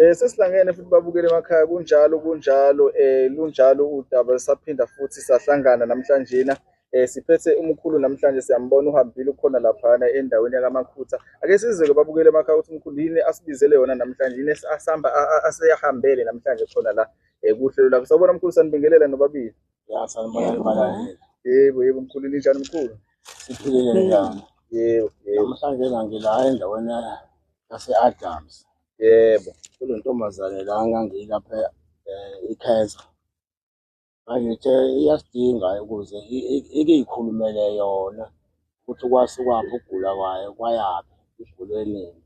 Sesihlangene futhi babukele emakhaya kunjalo lunjalo udaba saphinda futhi sahlangana namhlanje siphethe umkhulu namhlanje siyambona uhambile ukhona laphana endaweni yakaMakhutha. Ake sizwe-ke babukele emakhaya ukuthi umkhulu yini asibizele yona namhlanje, yini aseyahambele namhlanje khona la kuhlelo lakho. Sawubona mkhulu, sanibingelela nobabili. Ya, sanibona. Yebo mkhulu, ninjani mkhulu? Siphilile njani? Yebo. Namhlanje ngila endaweni yase-Adams. Yebo. Kule ntombazane la ngangilapha i-cancer. Manje iyasidinga ukuze ikiyikhulumele yona ukuthi kwasukwaphi ukugula kwayo kwayaphi iguleni.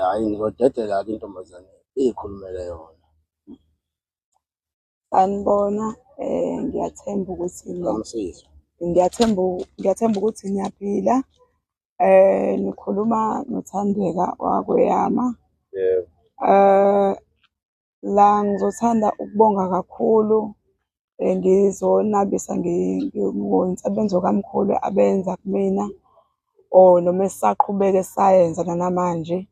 Hhayi ngizodedela intombazane iyikhulumele yona. Sanibona, ngiyathemba ukuthi Ngamsizo. ngiyathemba ukuthi niyaphila. Nikhuluma noThandeka wakweyama. Yebo. La ngizothanda ukubonga kakhulu, ngizonabisa ngomsebenzi kamkhulu abenza kumina noma esisaqhubeka esayenza nanamanje.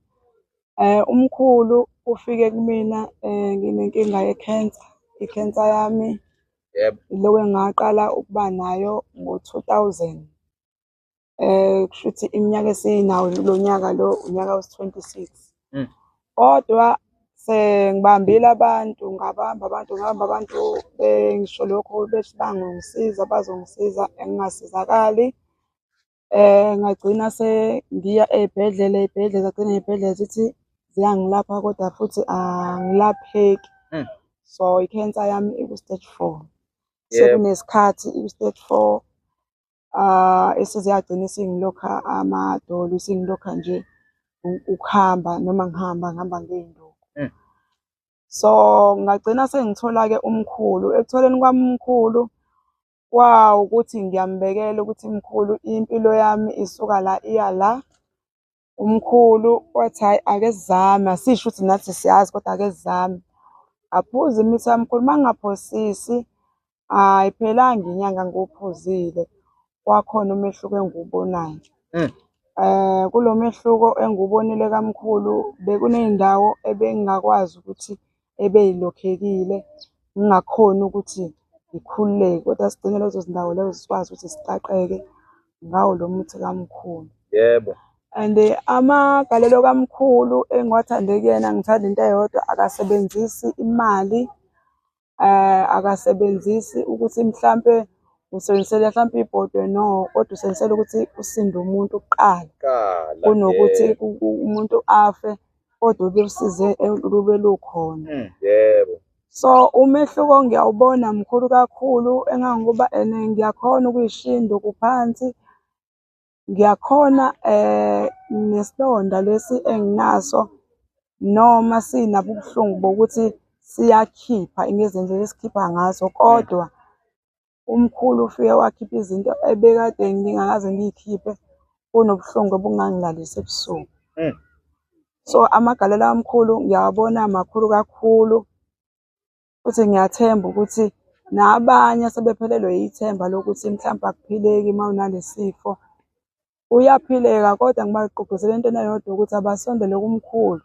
Umkhulu ufike kumina nginenkinga ye-cancer. I-cancer yami lo engaqala ukuba nayo ngo-2000. Kusho ukuthi iminyaka esinawo lo nyaka lo unyaka wesi-26. Kodwa ngibamba abantu ngisho lokho bethi bangongisiza bazongisiza engingasizakali. Ngagcina sengiya ey'bhedlela zagcina ey'bhedlela zithi ziyangilapha kodwa futhi angilapheki. So i-cancer yami iku-stage 4. Sekunesikhathi iku-stage 4 eseziyagcina isingilokha amadolo, isingilokha nje ukuhamba noma ngihamba ngey'nduku. So ngagcina sengithola-ke umkhulu. Ekutholeni kwami umkhulu ukuthi ngiyambekela ukuthi mkhulu impilo yami isuka la iya la. Umkhulu wathi hhayi ake sizame, asisho ukuthi nathi siyazi kodwa ake sizame. Aphuza imithi yamkhulu, uma ngingaphosisi ayiphelanga inyanga ngiwuphuzile. Wakhona umehluko engiwubonayo. Kulo mehluko engiwubonile kamkhulu bekuney'ndawo ebengingakwazi ukuthi ebeyilokhekile ngingakhoni ukuthi ngikhululeke, kodwa sigcine lezo zindawo lezo sikwazi ukuthi siqaqeke ngawo lo muthi kamkhulu. Yebo. And amagalelo kamkhulu engiwathande kuyena, ngithanda into eyodwa, akasebenzisi imali, akasebenzisi ukuthi mhlampe usebenzisela mhlampe ibhodwe, no, kodwa usebenzisela ukuthi usinde umuntu kuqala kunokuthi umuntu afe kodwa ulusize lube lukhona. Yebo. So umehluko ngiyawubona mkhulu kakhulu engangoba ngiyakhona ukuyishinda kuphansi. Ngiyakhona nesilonda lesi enginaso noma sinabo ubuhlungu bokuthi siyakhipha ngezindlela esikhipha ngazo, kodwa umkhulu ufike wakhipha izinto ebekade ngingakaze ngiyikhiphe kunobuhlungu obungangilalisa ebusuku. So amagalelo amakhulu ngiyawabona makhulu kakhulu, futhi ngiyathemba ukuthi nabanye asebephelelwe yithemba lokuthi mhlawumbe akuphileki uma unale sifo. Uyaphileka, kodwa ngibagqugquzela entweni eyodwa ukuthi abasondele kumkhulu.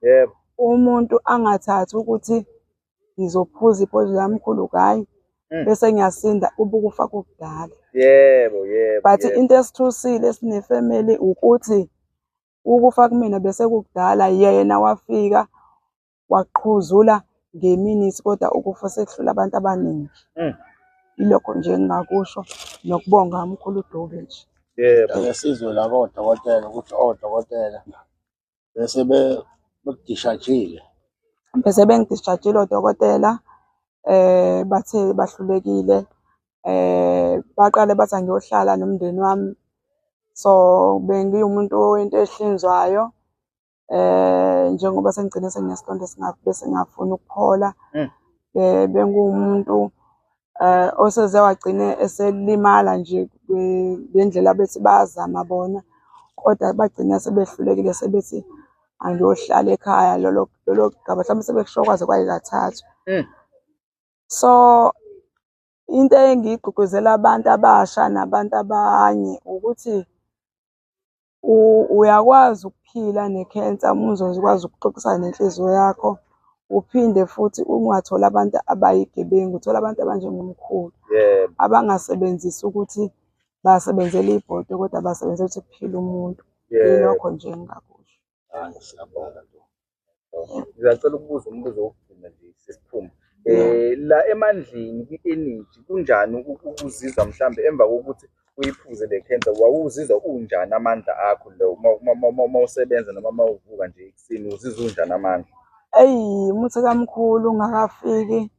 Yebo. Umuntu angathathi ukuthi ngizophuza iphuzo lamkhulu hhayi bese ngiyasinda ukufa kokudala. Yebo. But into esithusile esinefemeli ukuthi ukufa kumina bese kukudala, yena wafika waqhuzula ngeminithi kodwa ukufa sekuhlula abantu abaningi. Ilokho nje engingakusho nokubonga umkhulu uDube nje. Yebo. Ake sizwe la kodokotela ukuthi odokotela bese bekudishajile. Bese bengidishajile odokotela, bathe bahlulekile. Baqale bathi angiyohlala nomndeni wami. So bengiwumuntu owento ehlinzwayo. Njengoba sengigcine senginesilonda bese ngingafuni ukuphola. Bengumuntu oseze wagcine eselimala nje ngendlela bethi bayazama bona, kodwa bagcina sebehlulekile sebethi angiyohlala ekhaya. Lolo gaba mhlawumbe sebekusho kwaze kwayikathathu. So into engiyigqugquzela abantu abasha nabantu abanye ukuthi uyakwazi ukuphila ne-cancer uma uzokwazi ukuxoxisana nenhliziyo yakho, uphinde futhi ungatholi abantu abayigebengu, uthole abantu abanjengomkhulu Yebo. abangasebenzisi ukuthi basebenzele ibhodo kodwa basebenzela ukuthi kuphile umuntu. Yebo. Yilokho nje engingakusho. Hayi, siyabonga Ntombi. Ngizacela ukubuza umbuzo wokugcina nje sesiphuma. La emandleni kwi-energy kunjani ukuzizwa mhlambe emva kokuthi uyiphuze le cancer, wawuzizwa unjani amandla akho lo uma usebenza noma uma uvuka nje ekuseni uzizwa unjani amandla? Eyi, umuthi kamkhulu ungakafiki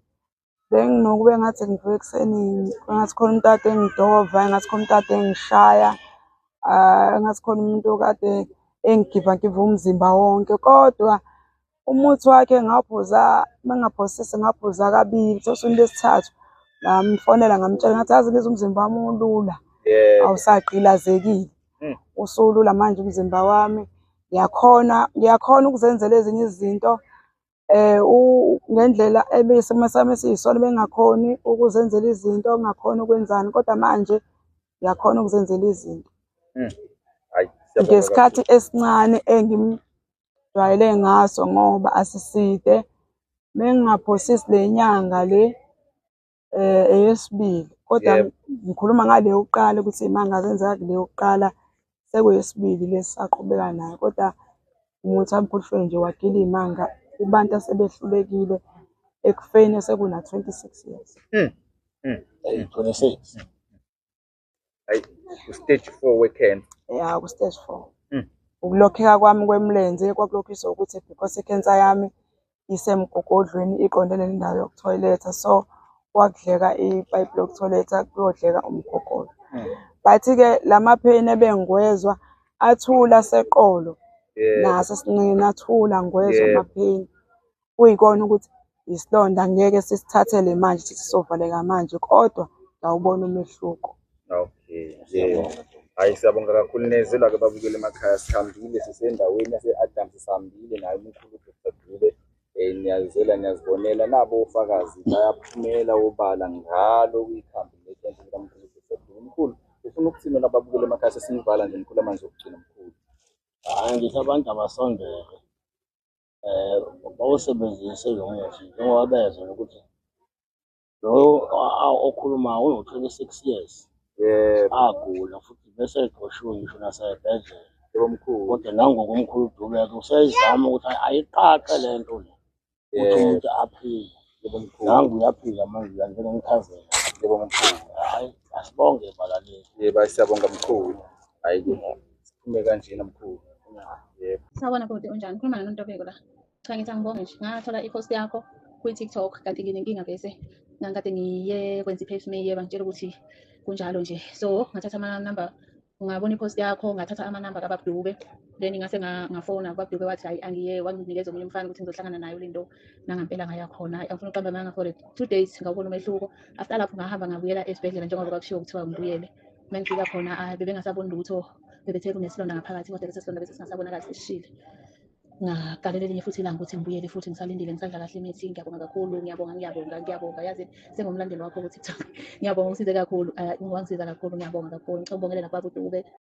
benginokube ngathi ngivuka ekuseni engathi khona umuntu kade engidova, engathi khona umuntu kade engishaya, engathi khona umuntu kade engigiva umzimba wonke. Kodwa umuthi wakhe ngawuphuza, uma ngingaphuzisisi ngaphuza kabili, usukwini lesithathu ngamfonela ngamtshela ngathi yazi ngizwa umzimba wami ulula, awusagqilazekile, usulula manje umzimba wami. Ngiyakhona ukuzenzela ezinye izinto ngendlela ebesimo sami esiyisona bengakhoni ukuzenzela izinto, ngingakhona ukwenzani, kodwa manje ngiyakhona ukuzenzela izinto ngesikhathi esincane engimjwayele ngaso ngoba asiside. Mengingaphosisi le nyanga le eyesibili, kodwa ngikhuluma ngale yokuqala ukuthi uma ngazenzeka kule yokuqala sekuyesibili lesisaqhubeka nayo, kodwa umuthi kamkhulu nje wagila iy'manga kubantu asebehlulekile ekufeni sekuna-26 years. 26. Hayi, u-stage 4 we-cancer. Ya, ku-stage 4. Ukulokheka kwami kwemilenze kwakulokhiswa ukuthi because i-cancer yami isemgogodlweni iqondene nendawo yokuthoyiletha, so kwakudleka ipayipi lokuthoyiletha kuyodleka umgogodlo. But-ke lamapheni ebengiwezwa athula seqolo nasesinqeni, athula ngiwezwa amapheni. Kuyikona ukuthi isilonda ngeke sisithathele manje sithi sizovaleka manje, kodwa ngawubona umehluko. Okay. Hayi, siyabonga kakhulu nezelwa-ke babukeli emakhaya, sihambile sisendaweni yase-Adams, sihambile naye umkhulu uDr Dube. Niyazela niyazibonela nabo ofakazi bayaphumela obala ngalo kwikhambi le-cancer likamkhulu uDr Dube. Mkhulu, ufuna ukuthini nababukeli emakhaya sesiyivala nje mkhulu amanje okugcina mkhulu? Hayi, ngithi abantu abasondele bawusebenzise lo muthi njengoba bezwa ukuthi lo okhulumayo uno-26 years. Agula futhi bese egqoshiwe ngisho nasebhedlela. Yebo mkhulu. Kodwa nangoku umkhulu uDube-ke usezama ukuthi ayiqaqe le nto le ukuthi umuntu aphile. Yebo mkhulu. Nangu uyaphila manje uyanjena ngichazela. Yebo mkhulu. Hayi, asibonge balaleli. Yebo, siyabonga mkhulu. Hayi, siphume kanjena mkhulu. Yebo. Sawubona bhuti, unjani? Ukhuluma noNtobeko la. Cha, ngithi angibonge nje. Ngathola i-post yakho kwi-TikTok kanti nginenkinga vese. Ngangikade ngiye kwenza i-pap-smear bangitshela ukuthi kunjalo nje. So ngathatha amanamba, ngabona i-post yakho, ngathatha amanamba kaBaba Dube. Then ngase ngafona kuBaba Dube wathi hayi angiye, wanginikeza omunye umfana ukuthi ngizohlangana nayo le nto. Nangampela ngaya khona. Angifuna ukuqamba amanga for 2 days ngawubona umehluko. After lapho ngahamba ngabuyela esibhedlela njengoba kwakushiwo kuthiwa ngibuyele. Mengifika khona bebengasaboni lutho. Bebethe kunesilonda ngaphakathi kodwa lesi silonda bese singasabonakala sesishile. Ngaqalela elinye futhi ilanga ukuthi ngibuyele futhi ngisalindile ngisadla kahle imithi. Ngiyabonga kakhulu, ngiyabonga yazi sengumlandeli wakho ku-TikTok. Ngiyabonga, ungisize kakhulu, wangisiza kakhulu, ngiyabonga kakhulu. Ngicela ukubongelela kuBaba Dube.